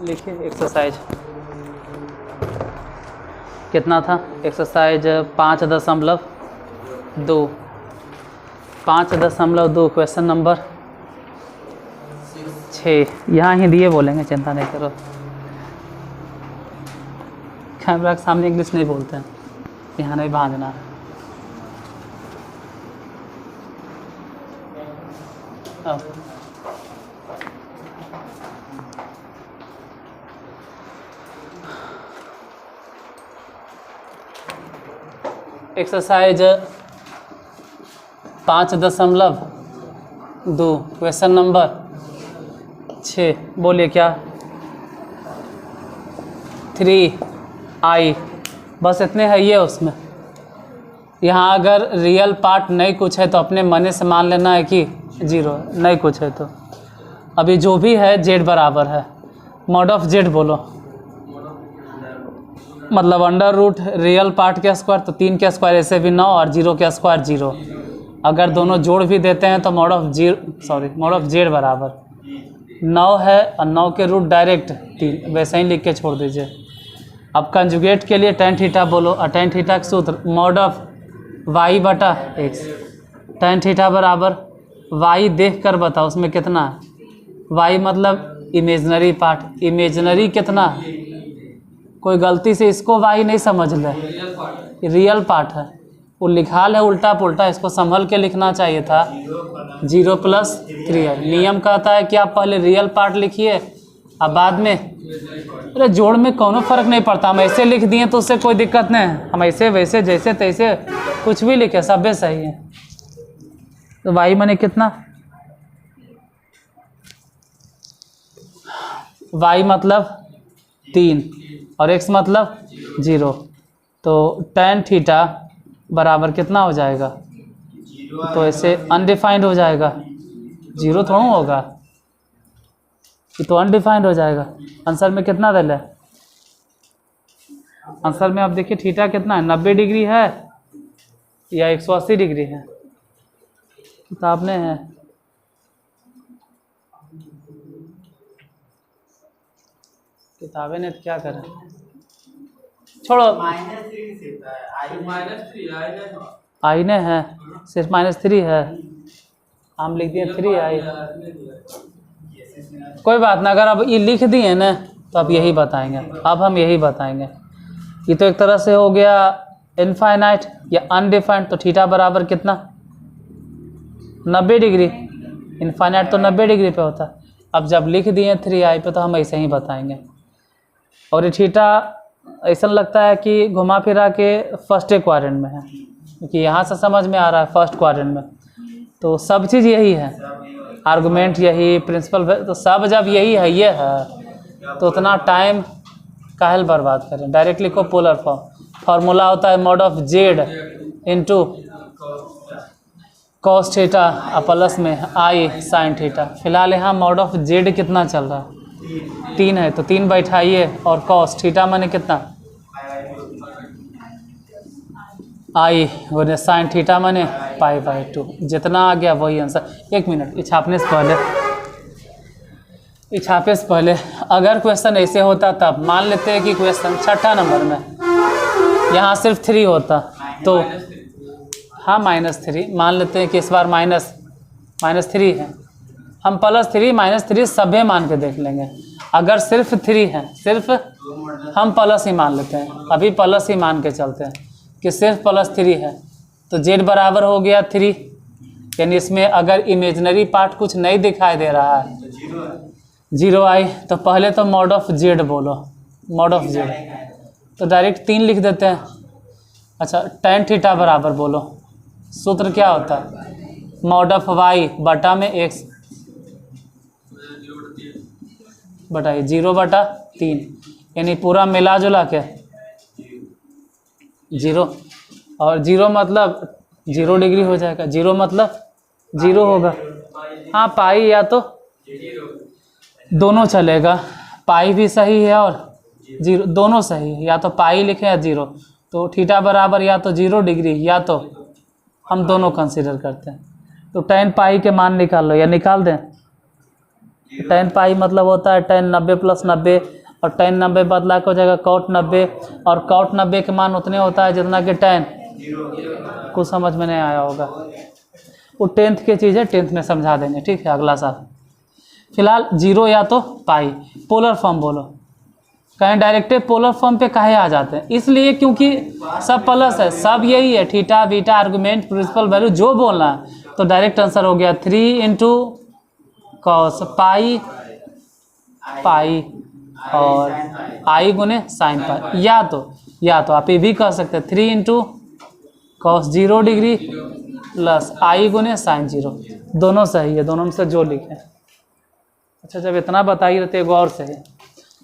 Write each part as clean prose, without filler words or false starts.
लिखिए एक्सरसाइज कितना था। Exercise 5.2 5.2 question number 6। यहाँ ही दिए बोलेंगे, चिंता नहीं करो। कैमरा के सामने इंग्लिश नहीं बोलते हैं, यहाँ नहीं भांजना। Exercise 5.2 question number 6। बोलिए क्या। 3i बस इतने है ये उसमें। यहाँ अगर रियल पार्ट नहीं कुछ है तो अपने मने से मान लेना है कि 0 नहीं कुछ है। तो अभी जो भी है z बराबर है मॉड ऑफ z बोलो, मतलब अंडर रूट रियल पार्ट के स्क्वायर तो 3 के स्क्वायर ऐसे भी 9 और 0 के स्क्वायर 0। अगर दोनों जोड़ भी देते हैं तो मॉड ऑफ z बराबर 9 है और 9 के रूट डायरेक्ट 3, वैसे ही लिख के छोड़ दीजिए। अब कंजुगेट के लिए tan थीटा बोलो, और tan थीटा का सूत्र मॉड ऑफ y बटा x। tan थीटा बराबर y देख कर बताओ उसमें कितना है। y मतलब इमेजनरी पार्ट, इमेजनरी कितना, कोई गलती से इसको y नहीं समझ ले, रियल पार्ट है। वो लिखा है उल्टा पुल्टा, इसको संभल के लिखना चाहिए था 0 + 3i। नियम कहता है कि आप पहले रियल पार्ट लिखिए अब बाद में, अरे जोड़ में कोनो फर्क नहीं पड़ता। हम ऐसे लिख दिए तो उससे कोई दिक्कत नहीं है, हम ऐसे वैसे जैसे तैसे कुछ भी लिखे सब सही है। तो y माने कितना, y मतलब 3 और x मतलब 0। तो tan थीटा बराबर कितना हो जाएगा, तो ऐसे अनडिफाइंड हो जाएगा, 0 थोड़ा होगा, ये तो अनडिफाइंड हो जाएगा। आंसर में कितना दे है, आंसर में आप देखिए थीटा कितना है, 90 डिग्री है या 180 डिग्री है, किताब में है। किताबें ने तो क्या करें, छोड़ो। आई ने है सिर्फ -3 है, हम लिख दिए 3i। कोई बात ना, अगर अब ये लिख दिए ना तो अब यही बताएंगे, अब हम यही बताएंगे। ये तो एक तरह से हो गया इनफाइनाइट या अनडिफाइंड। तो थीटा बराबर कितना, 90 डिग्री। इनफाइनाइट तो 90 डिग्री पे होता है। अब जब लिख दिए 3i पे तो हम ऐसे ही बताएंगे। और ये थीटा ऐसा लगता है कि घुमा फिरा के फर्स्ट क्वाड्रेंट में है, क्योंकि यहाँ से समझ में आ रहा है फर्स्ट क्वाड्रेंट में। तो सब चीज़ यही है, आर्गुमेंट यही, प्रिंसिपल, तो सब जब यही है ये है तो उतना टाइम काहे बर्बाद करें। डायरेक्ट लिखो पोलर फॉर्म। फार्मूला होता है mod of z into cos theta plus में i साइन थीटा। फिलहाल यहाँ मॉड ऑफ z कितना चल रहा है, 3 है तो 3 बैठाइए, और कॉस थीटा माने कितना i और साइन थीटा माने π/2। जितना आ गया वही आंसर। 1 मिनट, छापने से पहले अगर क्वेश्चन ऐसे होता तब मान लेते हैं कि क्वेश्चन 6ठा नंबर में यहाँ सिर्फ 3 होता तो हाँ -3 मान लेते हैं कि इस बार -3 है, हम +3 -3 सभी मान के देख लेंगे। अगर सिर्फ 3 है, सिर्फ हम प्लस ही मान लेते हैं, अभी प्लस ही मान के चलते हैं कि सिर्फ +3 है। तो z बराबर हो गया 3, यानी इसमें अगर इमेजनरी पार्ट कुछ नहीं दिखाई दे रहा है 0i, तो पहले तो मॉड ऑफ z बोलो, मॉड ऑफ z। तो डायरेक्ट 3 लिख देते हैं। अच्छा, tan थीटा बराबर बोलो, सूत्र क्या होता है, मॉड ऑफ y बटा में x बटाइए 0/3, यानी पूरा मिला जुला के 0, और 0 मतलब 0 डिग्री हो जाएगा, 0 मतलब 0 होगा। हाँ, पाई या तो दोनों चलेगा, पाई भी सही है और 0 दोनों सही है, या तो पाई लिखें या 0। तो थीटा बराबर या तो 0 डिग्री या तो हम दोनों कंसीडर करते हैं। तो tan पाई के मान निकाल लो या निकाल दें। tan पाई मतलब होता है tan 90 + 90 और tan 90 बदला के हो जाएगा cot 90, और cot 90 के मान उतने होता है जितना कि tan। कुछ समझ में नहीं आया होगा, वो 10th की चीज़ है, 10th में समझा देंगे, ठीक है, अगला साल। फिलहाल 0 या तो पाई। पोलर फॉर्म बोलो, कहें डायरेक्टिव पोलर फॉर्म पे काहे आ जाते हैं, इसलिए क्योंकि सब प्लस है, सब यही है, theta beta argument principal value जो बोलना है। तो डायरेक्ट आंसर हो गया 3 इंटू कॉस पाई पाई और आई गुने साइन पाई, या तो आप ये भी कह सकते हैं 3 इंटू कॉस 0 डिग्री प्लस आई गुने साइन 0, दोनों सही है, दोनों में से जो लिखें। अच्छा, जब इतना बताइए रहते एक और सही।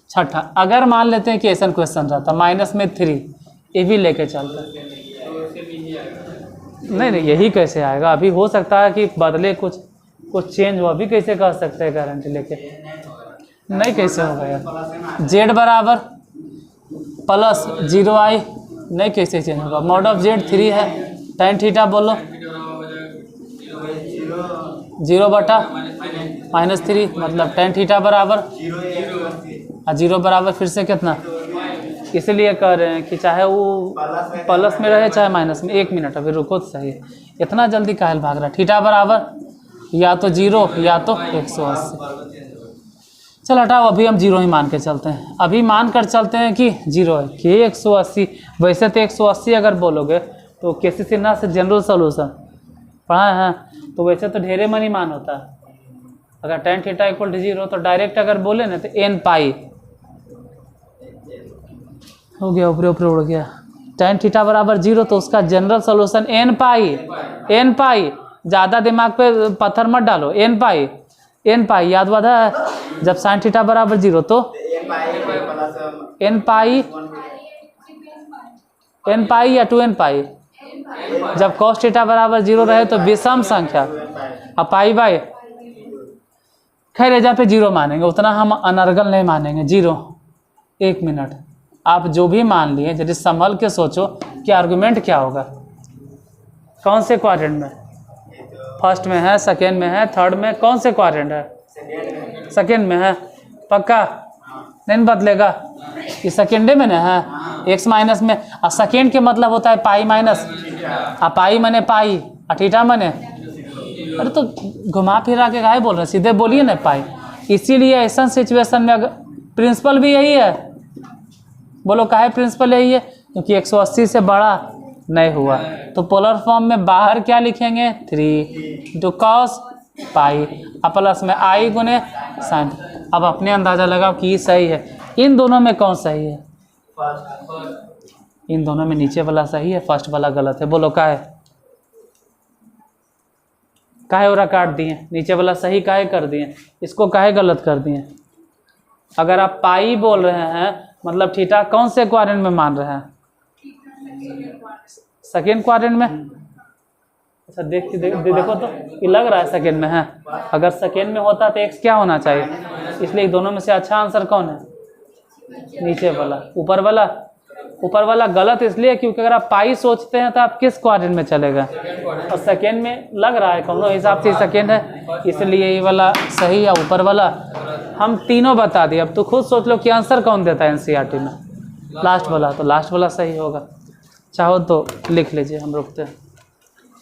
छठा, अगर मान लेते हैं कि ऐसा क्वेश्चन रहता -3, ये भी लेके चलता है, नहीं यही कैसे आएगा, अभी हो सकता है कि बदले कुछ चेंज हो, अभी कैसे कह सकते हैं गारंटी लेके, नहीं कैसे होगा यार। जेड बराबर प्लस 0i, नहीं कैसे चेंज होगा, मॉड ऑफ जेड 3 है, tan थीटा बोलो 0 बटा -3, मतलब tan थीटा बराबर 0 बराबर फिर से कितना, इसलिए कह रहे हैं कि चाहे वो प्लस में रहे चाहे माइनस में। 1 मिनट अभी रुको तो सही, इतना जल्दी काहे भाग रहा है। थीटा बराबर या तो 0 या तो 180। चल हटाओ, अभी हम 0 ही मान के चलते हैं, अभी मान कर चलते हैं कि 0 है कि 180। वैसे तो 180 अगर बोलोगे तो केसी सिन्हा से जनरल सोल्यूशन पढ़ा है, तो वैसे तो ढेरे मनी मान होता है। अगर tan थीटा इक्वल टू 0 तो डायरेक्ट अगर बोले ना तो n पाई हो गया, ऊपर उड़ गया। tan थीटा बराबर 0 तो उसका जनरल सोल्यूशन n पाई, ज़्यादा दिमाग पे पत्थर मत डालो, n पाई याद वादा है। जब sin थीटा बराबर 0 तो n पाई या 2n पाई। जब cos थीटा बराबर 0 रहे तो विषम संख्या, अब पाई बाई, खैर एजा पे 0 मानेंगे, उतना हम अनर्गल नहीं मानेंगे। 0, 1 मिनट, आप जो भी मान लिए यदि संभल के सोचो कि आर्गुमेंट क्या होगा, कौन से क्वाड्रेंट में, फर्स्ट में है, सेकेंड में है, थर्ड में, कौन से क्वाड्रेंट है, सेकेंड में है, पक्का नहीं बदलेगा, ये सेकेंडे में ना है, x माइनस में, और सेकेंड के मतलब होता है पाई माइनस, पाई मने पाई, थीटा मने, अरे तो घुमा फिरा के काहे बोल रहे हैं, सीधे बोलिए ना पाई। इसीलिए ऐसा सिचुएशन में अगर प्रिंसिपल भी यही है, बोलो काहे प्रिंसिपल यही है, क्योंकि 180 से बड़ा नहीं हुआ, तो पोलर फॉर्म में बाहर क्या लिखेंगे 3 इंटू कॉस पाई प्लस में आई गुने साइन। अब अपने अंदाजा लगाओ कि सही है, इन दोनों में कौन सही है, इन दोनों में नीचे वाला सही है, फर्स्ट वाला गलत है, बोलो काहे और काट दिए, नीचे वाला सही काहे कर दिए, इसको काहे गलत कर दिए। अगर आप पाई बोल रहे हैं मतलब थीटा कौन से क्वाड्रेंट में मान रहे हैं, सेकेंड क्वाड्रेंट में। अच्छा देखो तो ये लग रहा है सेकेंड में है, अगर सेकेंड में होता तो x क्या होना चाहिए, इसलिए दोनों में से अच्छा आंसर कौन है, नीचे वाला। ऊपर वाला गलत इसलिए क्योंकि अगर आप पाई सोचते हैं तो आप किस क्वाड्रेंट में चलेगा, और सेकेंड में लग रहा है कौनों हिसाब से सेकेंड है, इसलिए ये वाला सही है, ऊपर वाला। हम तीनों बता दिए, अब तो खुद सोच लो कि आंसर कौन देता है एनसीईआरटी में, लास्ट वाला, तो लास्ट वाला सही होगा। चाहो तो लिख लीजिए, हम रुकते हैं,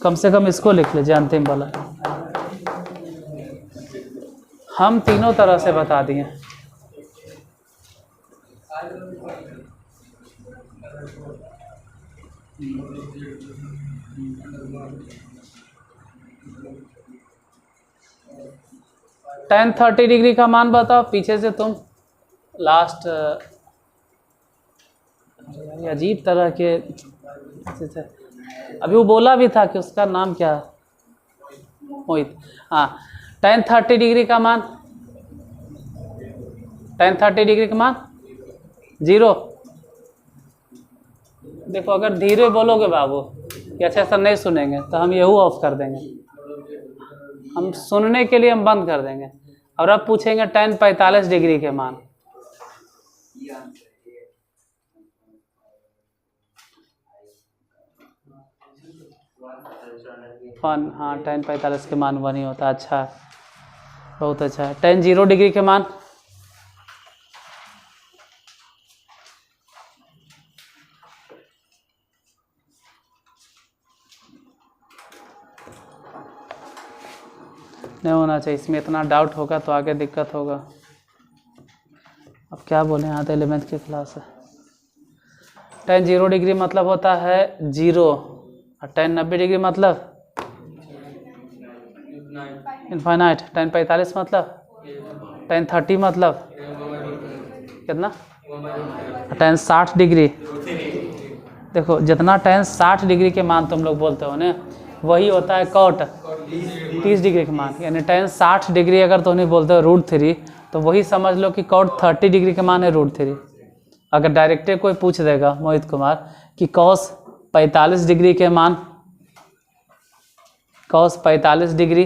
कम से कम इसको लिख लीजिए अंतिम वाला। हम तीनों तरह से बता दिए। tan 30 डिग्री का मान बताओ पीछे से तुम, लास्ट अजीब तरह के, अभी वो बोला भी था कि उसका नाम क्या, मोहित, हाँ। tan 30 डिग्री का मान, tan 30 डिग्री का मान 0। देखो अगर धीरे बोलोगे बाबू कि अच्छा सर नहीं सुनेंगे तो हम यहू ऑफ कर देंगे, हम सुनने के लिए हम बंद कर देंगे। और अब पूछेंगे tan 45 डिग्री के मान, वन, हाँ tan 45 के मान 1 ही होता है। अच्छा, बहुत अच्छा है। tan 0 डिग्री के मान, नहीं होना चाहिए, इसमें इतना डाउट होगा तो आगे दिक्कत होगा। अब क्या बोले, यहाँ तो 11th की क्लास है। tan 0 डिग्री मतलब होता है 0 और tan 90 डिग्री मतलब इनफाइनाइट। tan 45 मतलब, tan 30 मतलब कितना, tan 60 डिग्री। देखो जितना tan 60 डिग्री के मान तुम लोग बोलते हो ना, वही होता है cot 30 डिग्री के मान। यानी tan 60 डिग्री अगर तुम नहीं बोलते हो √3, तो वही समझ लो कि cot 30 डिग्री के मान है √3। अगर डायरेक्टर कोई पूछ देगा मोहित कुमार कि cos 45 डिग्री के मान, cos 45 डिग्री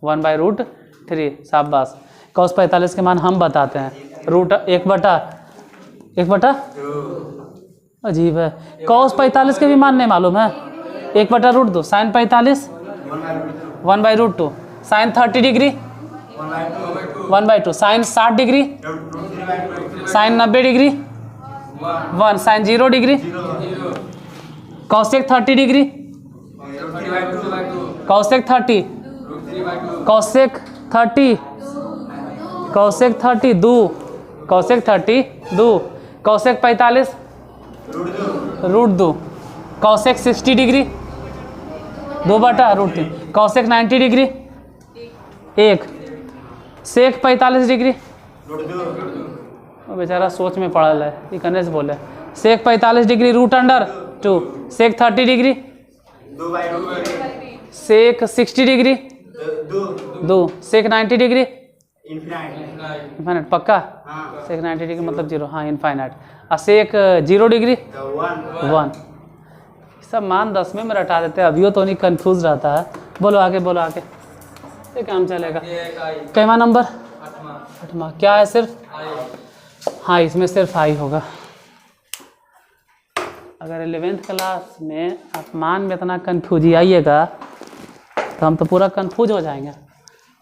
1/√3, शाबाश। cos 45 के मान हम बताते हैं, रूट 1/, अजीब है। cos 45 के भी मान नहीं मालूम है, 1/√2। sin 45 1/√2। sin 30 degree 1/2। sin 60 degree, sin 90 degree 1। sin 0 degree, cosec 30 degree, cosec 30, cosec 30, cosec 30 2, cosec 30 2, cosec 45 √2, cosec 60 degree 2/√3, cosec 90 degree 1, sec 45 degree, वो बेचारा सोच में पड़ल है, ये गणेश बोले। sec 45 degree √2, sec 30 degree, sec 60 degree 2, sec 90 degree infinite. पक्का, sec 90 degree मतलब 0, हाँ इनफाइनाइट। और sec 0 डिग्री 1। सब मान 10वें में रटा देते हैं, अभियो तो नहीं कंफ्यूज रहता है। बोलो आगे, बोलो आगे, ये काम चलेगा। कैवा नंबर 8वां क्या है, सिर्फ हाँ इसमें सिर्फ आई होगा। अगर 11th क्लास में आप मान में इतना कन्फ्यूज आइएगा तो हम तो पूरा कन्फ्यूज हो जाएंगे,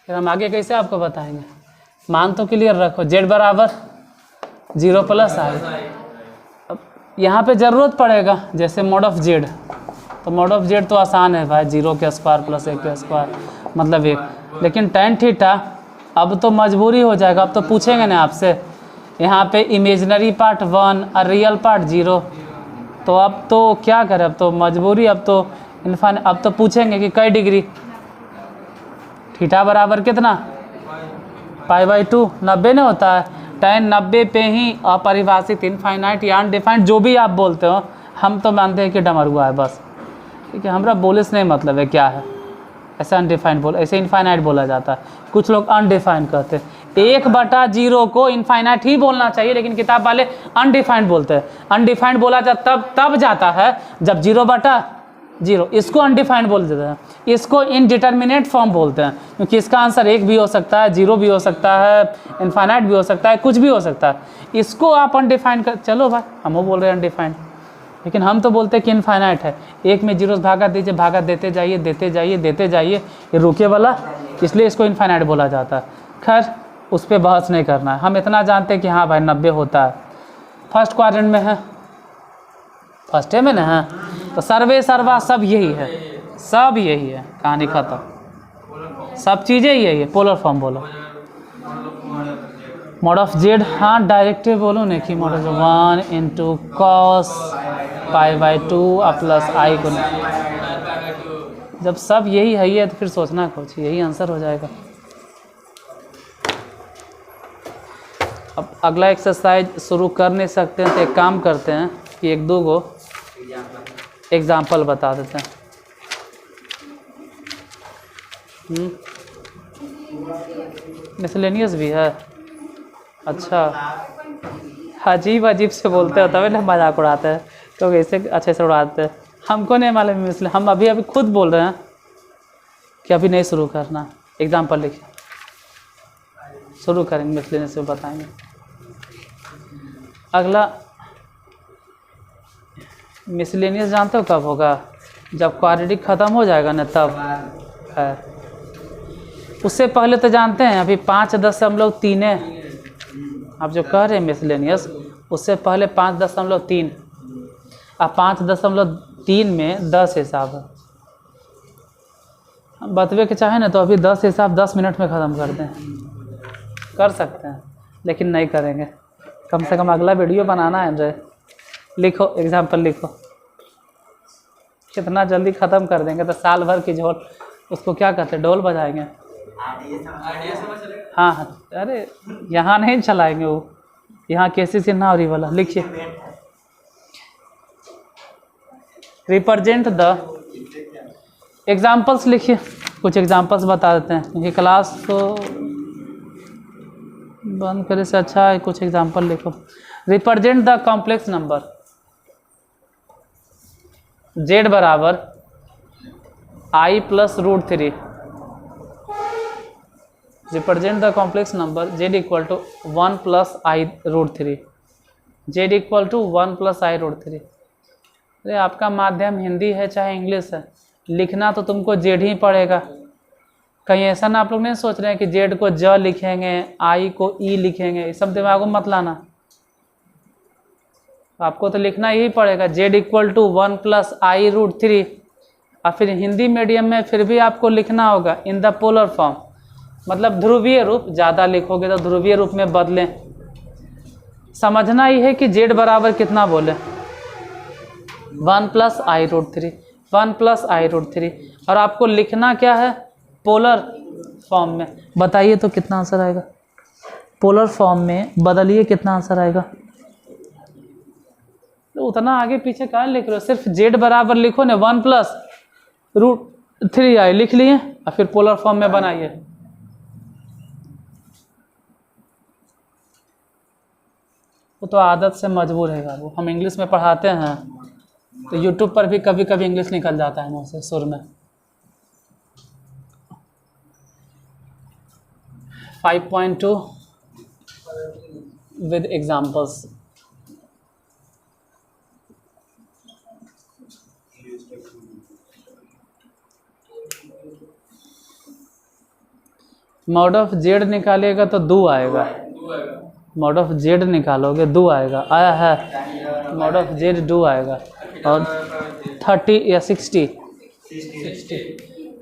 फिर हम आगे कैसे आपको बताएंगे। मान तो क्लियर रखो, z बराबर 0 + i। अब यहाँ पे ज़रूरत पड़ेगा जैसे mod ऑफ z, तो mod ऑफ z तो आसान है भाई, 0 के स्क्वायर + 1 के स्क्वायर मतलब 1। लेकिन tan थीटा अब तो मजबूरी हो जाएगा, अब तो पूछेंगे ना आपसे, यहाँ पे इमेजनरी पार्ट 1 और रियल पार्ट 0, तो अब तो क्या करें, अब तो मजबूरी, अब तो इनफाइनाइट। अब तो पूछेंगे कि कई डिग्री, थीटा बराबर कितना π/2, 90 नहीं होता है। tan 90 पे ही अपरिभाषित, इनफाइनाइट या अनडिफाइंड जो भी आप बोलते हो, हम तो मानते हैं कि डमरुआ है बस, ठीक है। हमारा बोले से नहीं मतलब है क्या है, ऐसे अनडिफाइंड बोल, ऐसे इनफाइनाइट बोला जाता है। कुछ लोग अनडिफाइंड कहते हैं, 1/0 को इनफाइनाइट ही बोलना चाहिए, लेकिन किताब वाले अनडिफाइंड बोलते हैं। अनडिफाइंड बोला जाता तब जाता है जब 0/0, इसको अनडिफाइंड बोल देते हैं। इसको इनडिटर्मिनेट फॉर्म बोलते हैं, क्योंकि इसका आंसर 1 भी हो सकता है, 0 भी हो सकता है, इनफाइनाइट भी हो सकता है, कुछ भी हो सकता है। इसको आप अनडिफाइंड कर, चलो भाई हम वो बोल रहे हैं अनडिफाइंड, लेकिन हम तो बोलते हैं कि इनफाइनाइट है। 1 में 0 भागा दीजिए, भागा देते जाइए देते जाइए देते जाइए, ये रुके वाला, इसलिए इसको इनफाइनाइट बोला जाता है। खैर उस पर बहस नहीं करना है, हम इतना जानते हैं कि हाँ भाई 90 होता है। फर्स्ट क्वाड्रेंट में है, फर्स्ट में ना है, तो सर्वे सर्वा सब यही है, सब यही है, कहानी खत्म, सब चीज़ें यही है। पोलर फॉर्म बोलो, mod ऑफ z, हाँ डायरेक्टिव बोलो नहीं कि mod ऑफ 1 × cos π/2 + i को, जब सब यही है तो फिर सोचना कुछ, यही आंसर हो जाएगा। अब अगला एक्सरसाइज शुरू कर नहीं सकते हैं तो एक काम करते हैं कि 1-2 गो एग्जाम्पल बता देते हैं। मिसलेनियस भी है, अच्छा अजीब अजीब से बोलते हो तभी ना मजाक उड़ाते हैं, तो ऐसे अच्छे से उड़ाते हैं। हमको नहीं मालूम मिसले, हम अभी खुद बोल रहे हैं कि अभी नहीं शुरू करना। एग्जाम्पल लिखिए, शुरू करेंगे मिसलेनियस से बताएंगे। अगला मिसलेनियस जानते हो कब होगा, जब क्वाड्रेटिक ख़त्म हो जाएगा ना तब है। उससे पहले तो जानते हैं अभी 5.3 है, आप जो कह रहे हैं मिसलेनियस, उससे पहले 5.3, अब 5.3 में 10 हिसाब है, बतवे के चाहे ना तो अभी 10 हिसाब 10 मिनट में ख़त्म कर दें, कर सकते हैं, लेकिन नहीं करेंगे। कम से कम अगला वीडियो बनाना है जो। लिखो एग्जाम्पल लिखो, कितना जल्दी ख़त्म कर देंगे तो साल भर की झोल, उसको क्या कहते हैं, ढोल बजाएंगे। हाँ हाँ, अरे यहाँ नहीं चलाएंगे वो, यहाँ कैसी सिन्हा और ये वाला। लिखिए रिप्रेजेंट द एग्जाम्पल्स, लिखिए कुछ एग्जाम्पल्स बता देते हैं। ये क्लास को बंद करे से अच्छा है कुछ एग्जाम्पल लिखो। Represent the complex number z बराबर i plus √3। Represent the complex number z equal to 1 plus i√3। z equal to 1 plus i√3। अरे आपका माध्यम हिंदी है चाहे इंग्लिश है, लिखना तो तुमको जेड ही पड़ेगा। कहीं ऐसा ना आप लोग नहीं सोच रहे हैं कि जेड को ज लिखेंगे, आई को ई लिखेंगे, ये सब दिमाग में मत लाना। आपको तो लिखना यही पड़ेगा Z equal to 1 plus i√3। और फिर हिंदी मीडियम में फिर भी आपको लिखना होगा इन द पोलर फॉर्म, मतलब ध्रुवीय रूप। ज़्यादा लिखोगे तो ध्रुवीय रूप में बदलें। समझना ही है कि जेड बराबर कितना बोले, 1 प्लस i√3, 1 प्लस i√3। और आपको लिखना क्या है, पोलर फॉर्म में। बताइए तो कितना आंसर आएगा, पोलर फॉर्म में बदलिए कितना आंसर आएगा। तो उतना आगे पीछे कहाँ लिख रहे हो, सिर्फ जेड बराबर लिखो ना, 1 प्लस √3i लिख लिए और फिर पोलर फॉर्म में बनाइए। वो तो आदत से मजबूर है वो। हम इंग्लिश में पढ़ाते हैं तो यूट्यूब पर भी कभी कभी इंग्लिश निकल जाता है मुँह से सुर में। 5.2 with examples. Mod of Z निकालेगा तो 2 आएगा। मॉड ऑफ जेड निकालोगे 2 आएगा, आया है। मॉड ऑफ जेड 2 आएगा। और 30 या 60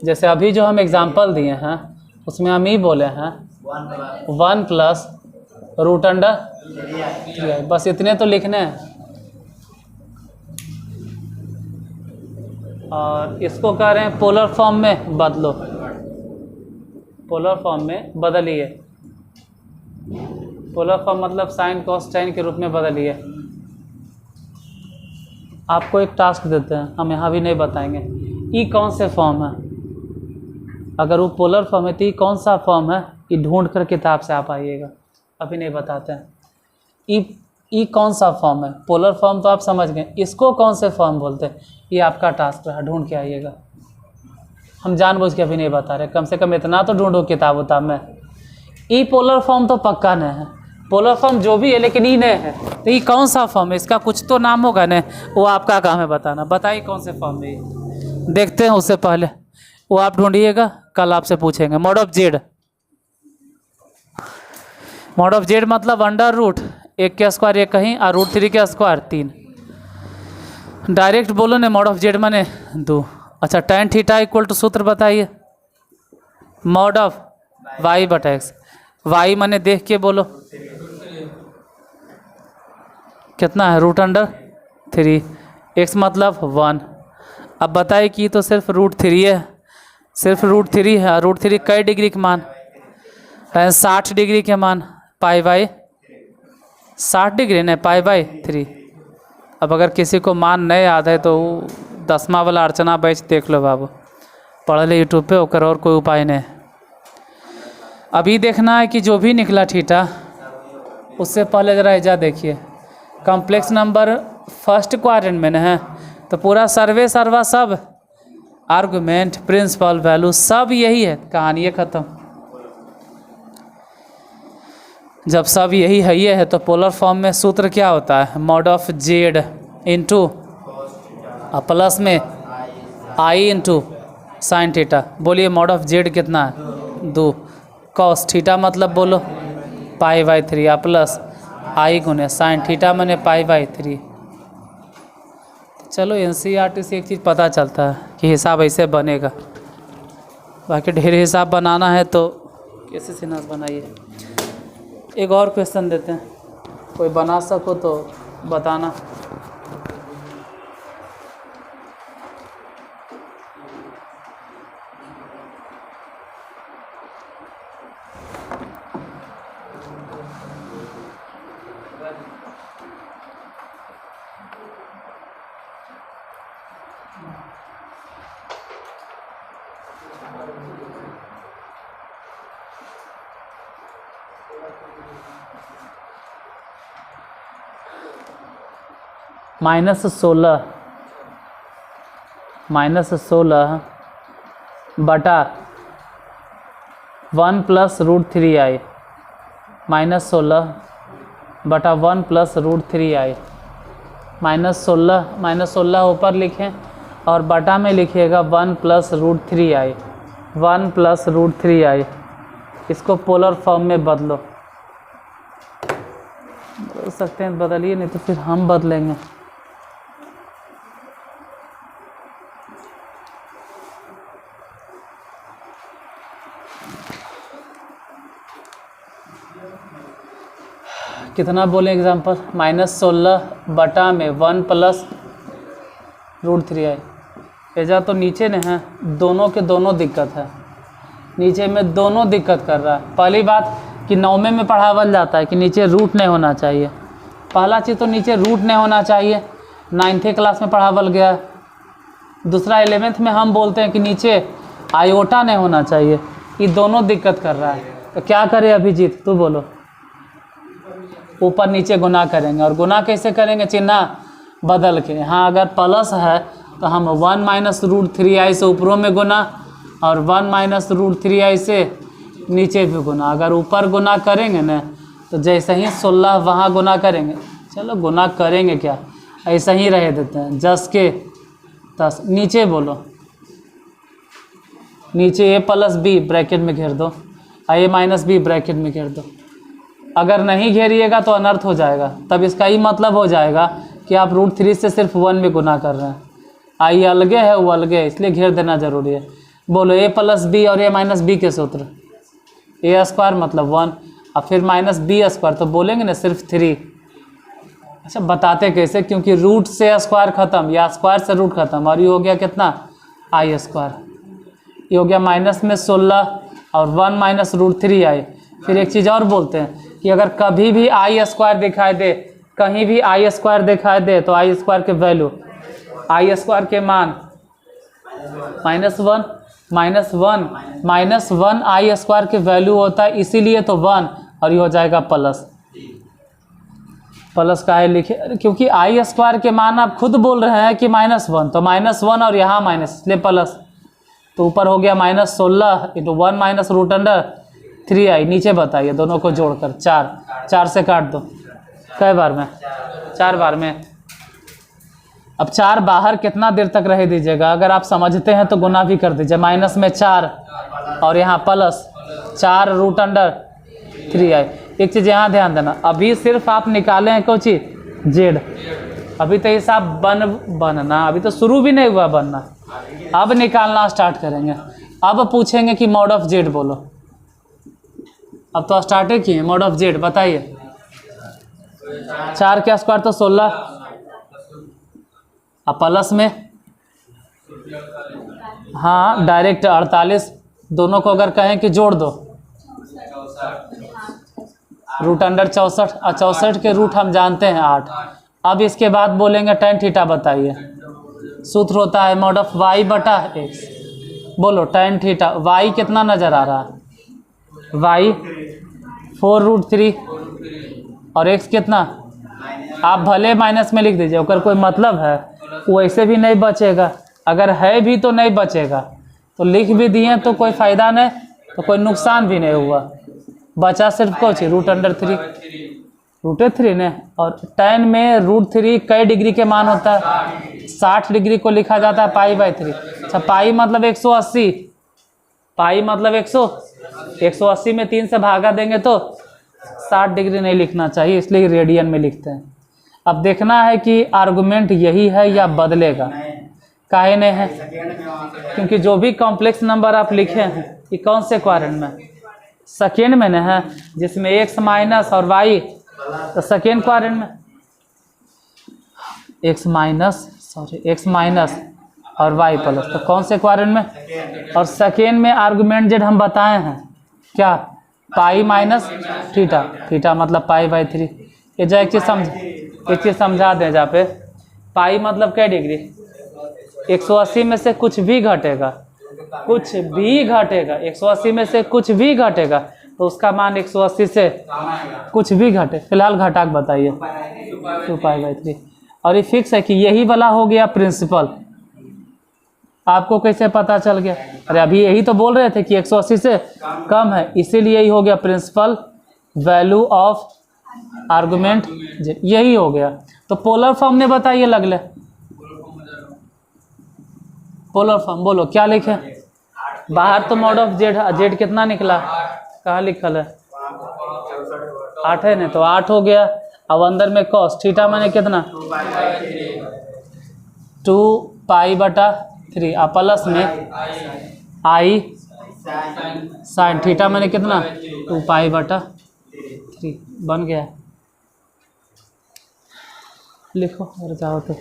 जैसे अभी जो हम एग्जांपल दिए हैं उसमें हम ही बोले हैं 1 प्लस √3i। बस इतने तो लिखने हैं। और इसको कह रहे हैं पोलर फॉर्म में बदलो, पोलर फॉर्म में बदलिए। पोलर फॉर्म मतलब साइन कॉस टाइन के रूप में बदलिए। आपको एक टास्क देते हैं, हम यहाँ भी नहीं बताएंगे ई कौन से फॉर्म है। अगर वो पोलर फॉर्म है तो ई कौन सा फॉर्म है, ये ढूंढ कर किताब से आप आइएगा। अभी नहीं बताते हैं ई कौन सा फॉर्म है। पोलर फॉर्म तो आप समझ गए, इसको कौन से फॉर्म बोलते हैं, ये आपका टास्क रहा, ढूंढ के आइएगा। हम जानबूझ के अभी नहीं बता रहे, कम से कम इतना तो ढूंढो किताब उताब में। ई पोलर फॉर्म तो पक्का नहीं है, पोलर फॉर्म जो भी है लेकिन ई नहीं है, तो ये कौन सा फॉर्म है, इसका कुछ तो नाम होगा ना, वो आपका काम है बताना। बताइए कौन से फॉर्म में ये देखते हैं। उससे पहले वो आप ढूंढिएगा, कल आपसे पूछेंगे। Mod of Z, mod of Z मतलब अंडर रूट 1 के स्क्वायर 1 कहीं और √3 के स्क्वायर 3। डायरेक्ट बोलो ना, मॉड ऑफ जेड माने 2। अच्छा, tan थीटा इक्वल टू सूत्र बताइए, मॉड ऑफ y/x। y माने देख के बोलो कितना है, √3। x मतलब 1। अब बताइए कि तो सिर्फ √3 है, सिर्फ √3 है। √3 कई डिग्री के मान, 60 डिग्री के मान, π/60 डिग्री नहीं, π/3। अब अगर किसी को मान नहीं याद है तो 10वां वाला अर्चना बैच देख लो बाबू, पढ़ ले यूट्यूब पे, होकर और कोई उपाय नहीं। अभी देखना है कि जो भी निकला थीटा, उससे पहले ज़रा एजा देखिए। कॉम्प्लेक्स नंबर फर्स्ट क्वाड्रेंट में है तो पूरा सर्वे सर्वा सब आर्गुमेंट प्रिंसिपल वैल्यू सब यही है, कहानी ये ख़त्म। जब सब यही है ये है तो पोलर फॉर्म में सूत्र क्या होता है, mod of Z into plus में आई इंटू साइन थीटा। बोलिए मॉड ऑफ जेड कितना है, 2। कॉस थीटा मतलब बोलो π/3 प्लस आई गुने साइन थीटा मैंने π/3। चलो NCERT से एक चीज़ पता चलता है कि हिसाब ऐसे बनेगा। बाकी ढेर हिसाब बनाना है तो कैसे सिनास बनाइए। एक और क्वेश्चन देते हैं, कोई बना सको तो बताना। -16 बटा 1 + √3i, -16 बटा 1 + √3i। -16 ऊपर लिखें और बटा में लिखिएगा 1 + √3i, 1 + √3i। इसको पोलर फॉर्म में बदलो, बदल सकते हैं बदलिए, नहीं तो फिर हम बदलेंगे। कितना बोले एग्जाम्पल, -16 बटा में 1 + √3i। ऐजा तो नीचे ने है, दोनों के दोनों दिक्कत है, नीचे में दोनों दिक्कत कर रहा है। पहली बात कि 9वें में पढ़ावल जाता है कि नीचे रूट नहीं होना चाहिए, पहला चीज़ तो नीचे रूट नहीं होना चाहिए, 9th क्लास में पढ़ावल गया है। दूसरा 11th में हम बोलते हैं कि नीचे आयोटा नहीं होना चाहिए, ये दोनों दिक्कत कर रहा है। तो क्या करें अभिजीत, तू बोलो। ऊपर नीचे गुना करेंगे, और गुना कैसे करेंगे, चिन्ह बदल के। हाँ, अगर प्लस है तो हम 1 - √3i से ऊपरों में गुना और 1 - √3i से नीचे भी गुना। अगर ऊपर गुना करेंगे ना तो जैसे ही 16 वहाँ गुना करेंगे, चलो गुना करेंगे क्या, ऐसा ही रह देते हैं, 10 के 10। नीचे बोलो, नीचे a + b ब्रैकेट में घेर दो, a - b ब्रैकेट में घेर दो। अगर नहीं घेरिएगा तो अनर्थ हो जाएगा, तब इसका ही मतलब हो जाएगा कि आप √3 से सिर्फ 1 में गुना कर रहे हैं। आई अलगे है, वो अलगे है, इसलिए घेर देना जरूरी है। बोलो a + b और a - b के सूत्र, a² मतलब 1 और फिर -b², तो बोलेंगे ना सिर्फ 3। अच्छा, बताते कैसे, क्योंकि रूट से स्क्वायर ख़त्म या स्क्वायर से रूट ख़त्म, और ये हो गया कितना, i²। ये हो गया माइनस में 16 और 1 - √3i। फिर एक चीज़ और बोलते हैं कि अगर कभी भी i² दिखाई दे, कहीं भी i² दिखाई दे तो i² के वैल्यू, i² के मान -1 i² के वैल्यू होता है, इसीलिए तो 1, और ये हो जाएगा प्लस का है लिखे, क्योंकि i² के मान आप खुद बोल रहे हैं कि -1, तो -1 और यहाँ माइनस, इसलिए प्लस। तो ऊपर हो गया -16 × 1 - √3i। नीचे बताइए दोनों को जोड़कर 4 से काट दो, कई बार में, 4 बार में। अब 4 बाहर कितना देर तक रह दीजिएगा, अगर आप समझते हैं तो गुना भी कर दीजिए, माइनस में 4 और यहाँ प्लस 4 √3i। एक चीज़ यहाँ ध्यान देना, अभी सिर्फ आप निकाले हैं कोई चीज़ जेड, अभी तो हिसाब बनना, अभी तो शुरू भी नहीं हुआ बनना, अब निकालना स्टार्ट करेंगे। अब पूछेंगे कि मॉड ऑफ जेड बोलो, अब तो स्टार्ट ही किए, मॉड ऑफ जेड बताइए। 4 के स्क्वायर तो 16, अब प्लस में, हाँ डायरेक्ट 48, दोनों को अगर कहें कि जोड़ दो, √64, और 64 के रूट हम जानते हैं 8। अब इसके बाद बोलेंगे tan थीटा बताइए, सूत्र होता है मॉड ऑफ y बटा x। बोलो tan थीटा, y कितना नज़र आ रहा है, y 4√3 और x कितना, आप भले माइनस में लिख दीजिए, अगर कोई मतलब है वैसे भी नहीं बचेगा, अगर है भी तो नहीं बचेगा, तो लिख भी दिए तो कोई फ़ायदा नहीं, तो कोई नुकसान भी नहीं हुआ, बचा सिर्फ कुछ √3 ने। और tan में √3 कई डिग्री के मान होता है, 60 डिग्री को लिखा जाता है π/3। अच्छा, पाई मतलब 180, पाई मतलब 180 में 3 से भागा देंगे तो 60 डिग्री नहीं लिखना चाहिए, इसलिए रेडियन में लिखते हैं। अब देखना है कि आर्गुमेंट यही है या बदलेगा, काहे ने है? क्योंकि जो भी कॉम्प्लेक्स नंबर आप लिखे हैं ये कौन से क्वाड्रेंट में? सेकेंड में न है, जिसमें एक्स माइनस और वाई, तो सेकेंड क्वाड्रेंट में एक्स माइनस और वाई प्लस, तो कौन से क्वाड्रेंट में? और सेकेंड में आर्गुमेंट जेड हम बताए हैं क्या? पाई माइनस थीटा, थीटा मतलब पाई बाई 3। ये जो एक चीज़ समझा दें जहाँ पे, पाई मतलब क्या डिग्री? 180 में से कुछ भी घटेगा, 180 में से कुछ भी घटेगा तो उसका मान 180 से कुछ भी घटे, फिलहाल घटा के बताइए 2 पाई बाई 3। और ये फिक्स है कि यही वाला हो गया प्रिंसिपल। आपको कैसे पता चल गया? अरे अभी यही तो बोल रहे थे कि 180 से कम है, इसीलिए यही हो गया प्रिंसिपल वैल्यू ऑफ आर्गुमेंट, यही हो गया। तो पोलर फॉर्म ने बताइए लगले, पोलर फॉर्म बोलो क्या लिखे? बाहर तो मॉड ऑफ जेड, जेड कितना निकला? कहाँ लिखल है? 8 है ना, तो 8 हो गया। अब अंदर में कॉस थीटा मैंने कितना? 2 पाई बटा 3, और प्लस में आई साइन थीटा मैंने कितना? 2 पाई बटा 3 बन गया। लिखो और जाओ तो।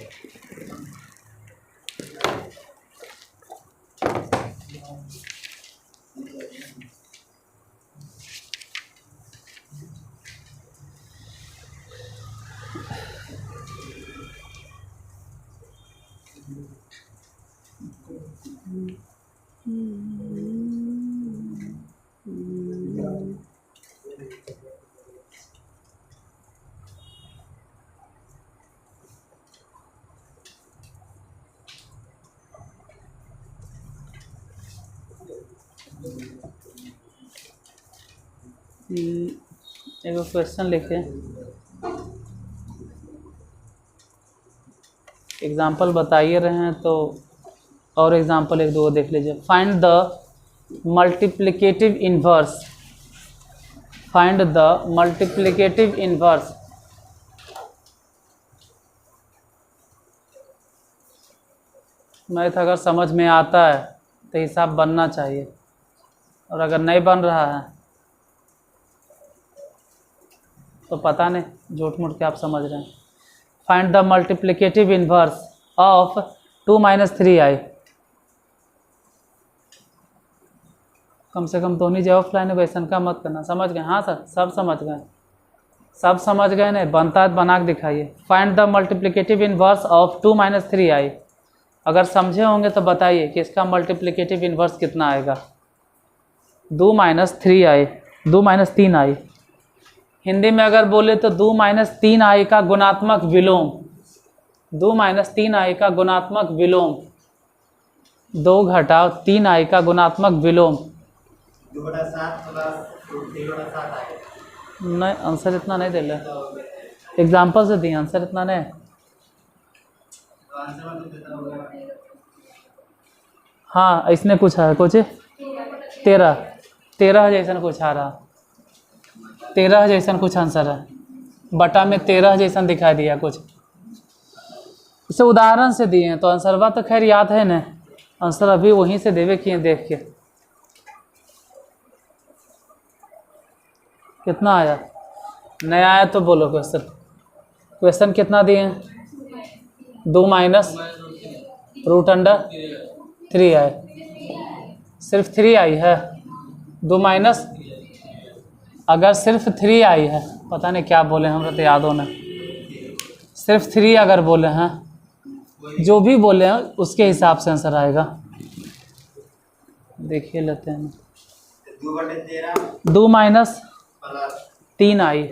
एक क्वेश्चन लिखे, एग्जाम्पल बताइए रहे हैं तो और एग्जाम्पल एक दो देख लीजिए। Find the multiplicative inverse, find the multiplicative inverse. Math अगर समझ में आता है तो हिसाब बनना चाहिए, और अगर नहीं बन रहा है तो पता नहीं झूठ मूठ के आप समझ रहे हैं। Find the multiplicative inverse of 2 - 3i। कम से कम दोनों जो ऑफलाइन है वैसन का मत करना। समझ गए? हाँ सर, सब समझ गए, सब समझ गए नहीं? बनता है तो बना के दिखाइए। Find the multiplicative inverse of 2 - 3i। अगर समझे होंगे तो बताइए कि इसका मल्टीप्लिकेटिव इन्वर्स कितना आएगा? 2 - 3i, 2 - 3i। हिंदी में अगर बोले तो 2 - 3i का गुणात्मक विलोम, 2 - 3i का गुणात्मक विलोम, 2 घटाओ 3i का गुणात्मक विलोम। 2/7 + 3/7 आएगा। नहीं, आंसर इतना नहीं दे रहे, एग्जाम्पल से दिए, आंसर इतना नहीं। तो आंसर में तो देता होगा। हाँ, इसने कुछ है कुछ 13 जैसा कुछ आ रहा, 13 जैसा कुछ आंसर है, बटा में 13 जैसा दिखाई दिया कुछ। इसे उदाहरण से दिए हैं तो आंसरवा तो खैर याद है ना, आंसर अभी वहीं से देवे किए देख के। कितना आया? नहीं आया तो बोलो क्वेश्चन, क्वेश्चन कितना दिए हैं? 2 - √3 आए, सिर्फ 3 आई है। 2 माइनस, अगर सिर्फ 3 आई है, पता नहीं क्या बोले हम तो याद होना, सिर्फ 3 अगर बोले हैं, जो भी बोले हैं उसके हिसाब से आंसर आएगा। देखिए लेते हैं, 2 - 3 आई।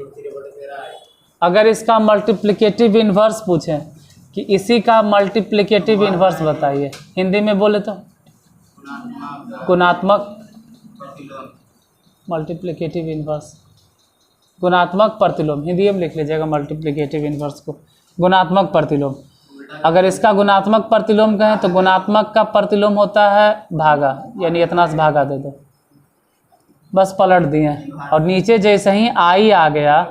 अगर इसका मल्टीप्लिकेटिव इन्वर्स पूछें कि इसी का मल्टीप्लिकेटिव इन्वर्स बताइए, हिंदी में बोले तो गुणात्मक मल्टीप्लिकेटिव इन्वर्स, गुणात्मक प्रतिलोम, हिंदी में लिख लीजिएगा मल्टीप्लिकेटिव इन्वर्स को, गुणात्मक प्रतिलोम। अगर इसका गुणात्मक प्रतिलोम कहें तो गुणात्मक का प्रतिलोम होता है भागा, यानी इतना से भागा दे दो, बस पलट दिए। और नीचे जैसे ही आई आ गया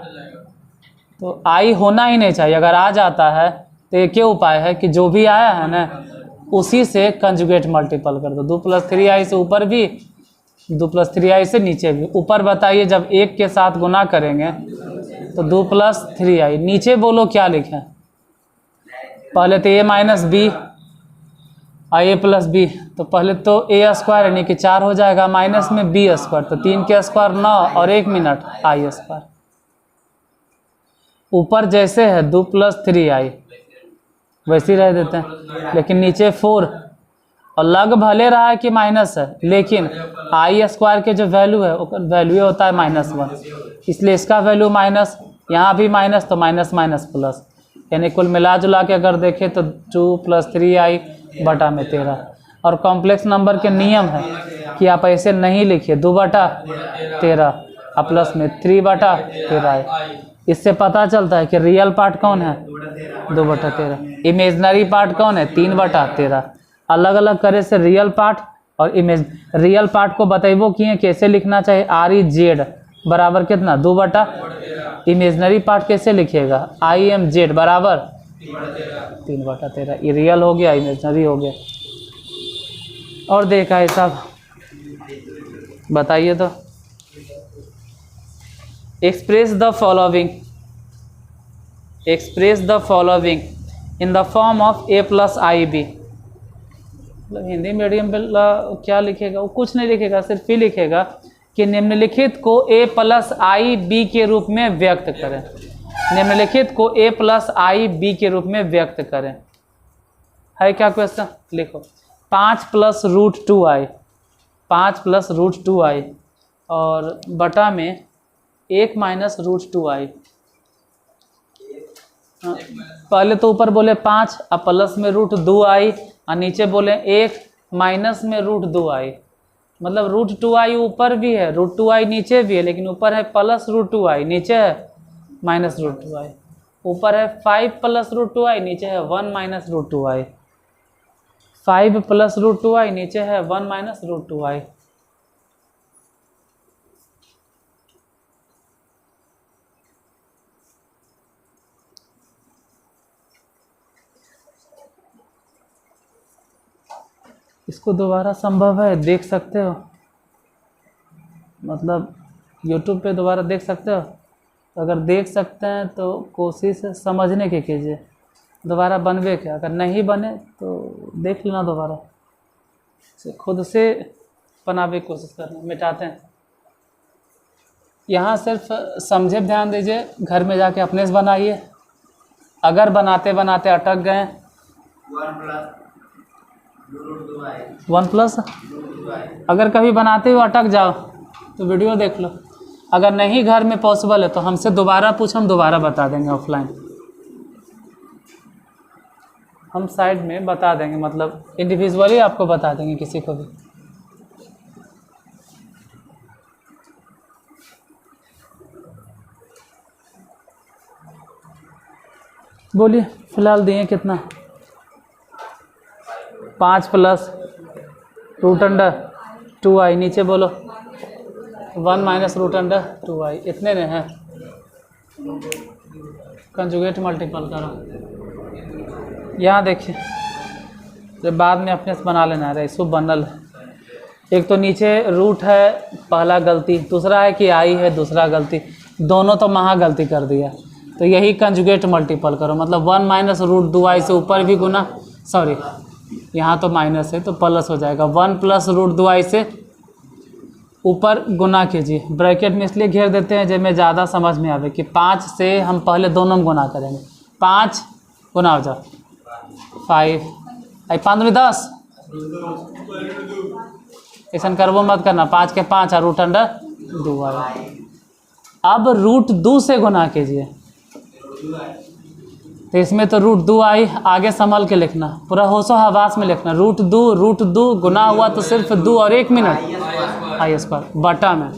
तो आई होना ही नहीं चाहिए, अगर आ जाता है तो एक ही उपाय है कि जो भी आया है ना उसी से कंजुगेट मल्टीपल कर दो। 2 + 3i से ऊपर भी, 2 + 3i से नीचे भी। ऊपर बताइए जब 1 के साथ गुना करेंगे तो 2 + 3i, नीचे बोलो क्या लिखें। पहले तो a - b और a + b, तो पहले तो a² यानी कि 4 हो जाएगा, माइनस में b², तो 3 के स्क्वायर 9 और 1 मिनट i²। ऊपर जैसे है 2 + 3i वैसे ही रह देते हैं, लेकिन नीचे 4 और लग भले रहा है कि माइनस है, लेकिन i² के जो वैल्यू है वो वैल्यू होता है -1, इसलिए इसका वैल्यू माइनस, यहाँ भी माइनस, तो माइनस माइनस प्लस, यानी कुल मिला जुला के अगर देखें तो 2 + 3i बटा में 13। और कॉम्प्लेक्स नंबर के नियम है कि आप ऐसे नहीं लिखिए 2 बटा 13 और प्लस में 3 बटा 13i। इससे पता चलता है कि रियल पार्ट कौन है 2 बटा 13, इमेजनरी पार्ट कौन है 3 बटा 13। अलग अलग करे से रियल पार्ट और रियल पार्ट को बतेबो किए कैसे लिखना चाहिए, REZ बराबर कितना 2 बटा, इमेजनरी पार्ट कैसे लिखिएगा IMZ बराबर 3 बटा 13। ये रियल हो गया, इमेजनरी हो गया। और देखा है साहब, बताइए तो। Express the following in the form of a + IB। मतलब हिंदी मीडियम पे क्या लिखेगा, वो कुछ नहीं लिखेगा, सिर्फ ही लिखेगा कि निम्नलिखित को a + IB के रूप में व्यक्त करें। निम्नलिखित को a + IB के रूप में व्यक्त करें। है क्या क्वेश्चन, लिखो 5 + √2i, 5 + √2i और बटा में 1 - √2i। पहले तो ऊपर बोले 5 और प्लस में √2i और नीचे बोले 1 माइनस में √2i। मतलब √2i ऊपर भी है, √2i नीचे भी है, लेकिन ऊपर है प्लस √2i, नीचे है माइनस √2i। ऊपर है 5 + √2i, नीचे है 1 - √2i। 5 + √2i, नीचे है 1 - √2i। इसको दोबारा संभव है, देख सकते हो, मतलब YouTube पे दोबारा देख सकते हो। अगर देख सकते हैं तो कोशिश समझने की कीजिए, दोबारा बनवे क्या, अगर नहीं बने तो देख लेना दोबारा, खुद से बनावे की कोशिश करना। मिटाते हैं, यहाँ सिर्फ समझे, ध्यान दीजिए, घर में जाके अपने से बनाइए। अगर बनाते बनाते अटक गए 1 प्लस, अगर कभी बनाते हुए अटक जाओ तो वीडियो देख लो। अगर नहीं घर में पॉसिबल है तो हमसे दोबारा पूछ, हम दोबारा बता देंगे ऑफलाइन, हम साइड में बता देंगे, मतलब इंडिविजुअली आपको बता देंगे किसी को भी। बोलिए फिलहाल दिए कितना, 5 + √2i, नीचे बोलो 1 - √2i, इतने ने हैं। कंजुगेट मल्टीपल करो, यहाँ देखिए, जब बाद में अपने से बना लेना है, इसको बनल है। एक तो नीचे रूट है, पहला गलती, दूसरा है कि आई है, दूसरा गलती, दोनों तो महा गलती कर दिया। तो यही कंजुगेट मल्टीपल करो, मतलब 1 - √2i से ऊपर भी गुना, सॉरी यहाँ तो माइनस है तो प्लस हो जाएगा, 1 + √2i से ऊपर गुना कीजिए। ब्रैकेट में इसलिए घेर देते हैं जब में ज़्यादा समझ में आवे कि 5 से हम पहले दोनों में गुना करेंगे। 5 गुना हो जाओ 5, 5 में 10, ऐसा करवो मत करना, 5 के 5 और √2i। अब √2 से गुना कीजिए, तो इसमें तो √2i आगे संभल के लिखना, पूरा होशो हवास में लिखना। √2 गुना हुआ तो सिर्फ 2 और 1 मिनट i² बटा में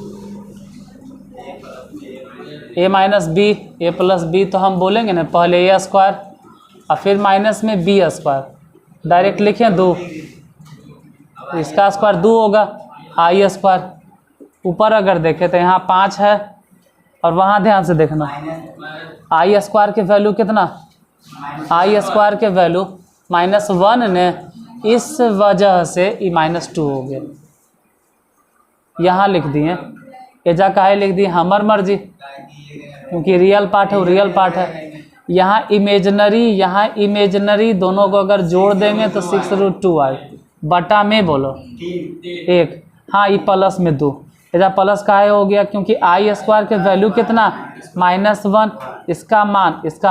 a - b तो हम बोलेंगे ना पहले a² और फिर माइनस में b², डायरेक्ट लिखें 2, इसका स्क्वायर 2 होगा i²। ऊपर अगर देखें तो यहाँ 5 है और वहाँ ध्यान से देखना i² के वैल्यू कितना, i² के वैल्यू -1 ने इस वजह से ई -2 हो गया। यहाँ लिख दिए एजा काहे लिख दिए हमर मर्जी, क्योंकि रियल पार्ट है वो रियल पार्ट है। यहाँ इमेजनरी दोनों को अगर जोड़ देंगे तो 6√2 आए, बटा में बोलो 1, हाँ ये प्लस में 2, एजा प्लस काहे हो गया, क्योंकि आई स्क्वायर के वैल्यू कितना -1, इसका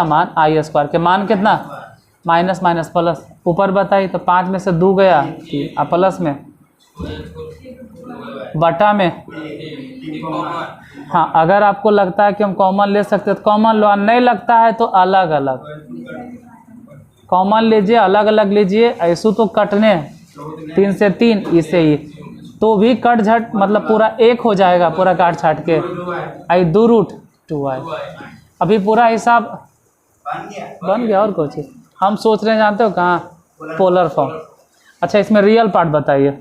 मान आई स्क्वायर के मान कितना माइनस माइनस प्लस, ऊपर बताइए तो 5 में से 2 गया प्लस में बटा में। हाँ अगर आपको लगता है कि हम कॉमन ले सकते हैं तो कॉमन लो, नहीं लगता है तो अलग अलग कॉमन लीजिए, अलग अलग लीजिए। ऐसू तो कटने 3 से 3 इसे ही तो भी कट झट मतलब पूरा 1 हो जाएगा, पूरा काट छाट के आई 2√2 आए। अभी पूरा हिसाब बन गया और कुछ हम सोच रहे हैं, जानते हो कहाँ, पोलर फॉर्म। अच्छा इसमें रियल पार्ट बताइए,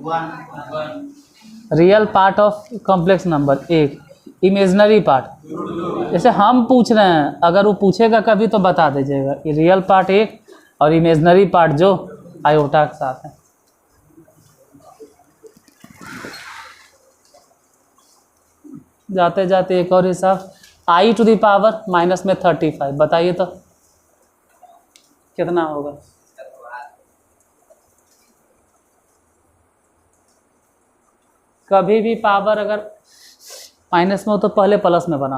real part of complex number 1, imaginary part. जैसे हम पूछ रहे हैं, अगर वो पूछेगा कभी तो बता दीजिएगा, ये रियल पार्ट 1 और इमेजनरी पार्ट जो आयोटा के साथ है। जाते जाते एक और हिसाब, i⁻⁻, माइनस में 35, बताइए तो कितना होगा। कभी भी पावर अगर माइनस में हो तो पहले प्लस में बना,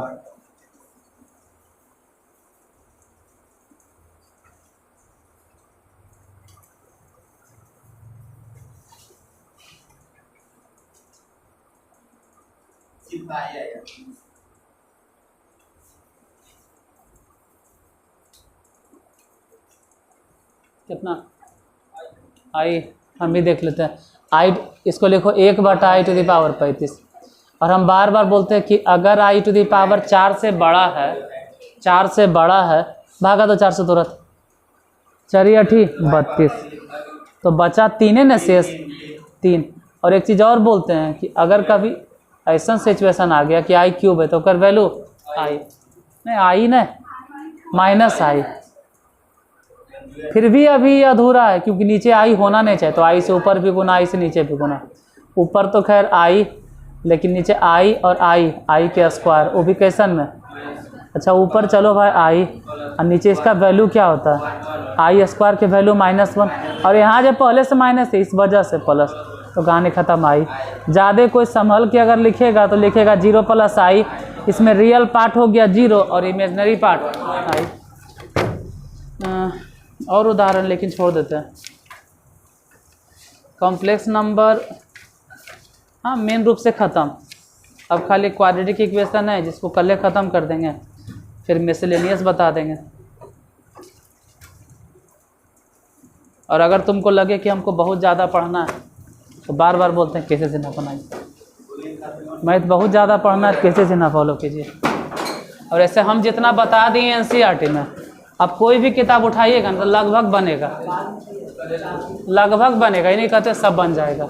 कितना आई हम भी देख लेते हैं। आई इसको लिखो 1/i⁻35, और हम बार बार बोलते हैं कि अगर i⁻4 4 से बड़ा है, 4 से बड़ा है, भागा तो 4 से तुरंत 4 × 8 32, तो बचा 3 है ना, शेष 3। और एक चीज़ और बोलते हैं कि अगर कभी ऐसा सिचुएशन आ गया कि i³ है तो कर वैल्यू आई नहीं, आई नहीं माइनस आई, फिर भी अभी अधूरा है क्योंकि नीचे आई होना नहीं चाहिए, तो आई से ऊपर भी गुना, आई से नीचे भी गुना। ऊपर तो खैर आई, लेकिन नीचे आई और आई के स्क्वायर, वो भी कैसन में। अच्छा ऊपर चलो भाई आई, और नीचे इसका वैल्यू क्या होता है, आई स्क्वायर के वैल्यू -1, और यहाँ जब पहले से माइनस है इस वजह से प्लस, तो कहानी ख़त्म। आई ज़्यादा कोई संभल के अगर लिखेगा तो लिखेगा 0 + आई, इसमें रियल पार्ट हो गया 0 और इमेजनरी पार्ट आई। और उदाहरण लेकिन छोड़ देते हैं। कॉम्प्लेक्स नंबर हाँ मेन रूप से ख़त्म, अब खाली क्वाड्रेटिक इक्वेशन है जिसको कल ख़त्म कर देंगे, फिर मिसलेनियस बता देंगे। और अगर तुमको लगे कि हमको बहुत ज़्यादा पढ़ना है तो बार बार बोलते हैं कैसे से ना बनाइए, मैथ बहुत ज़्यादा पढ़ना है कैसे से ना फॉलो कीजिए। और ऐसे हम जितना बता दिए NCERT में, अब कोई भी किताब उठाइएगा ना तो लगभग बनेगा, लगभग बनेगा, ये नहीं कहते सब बन जाएगा।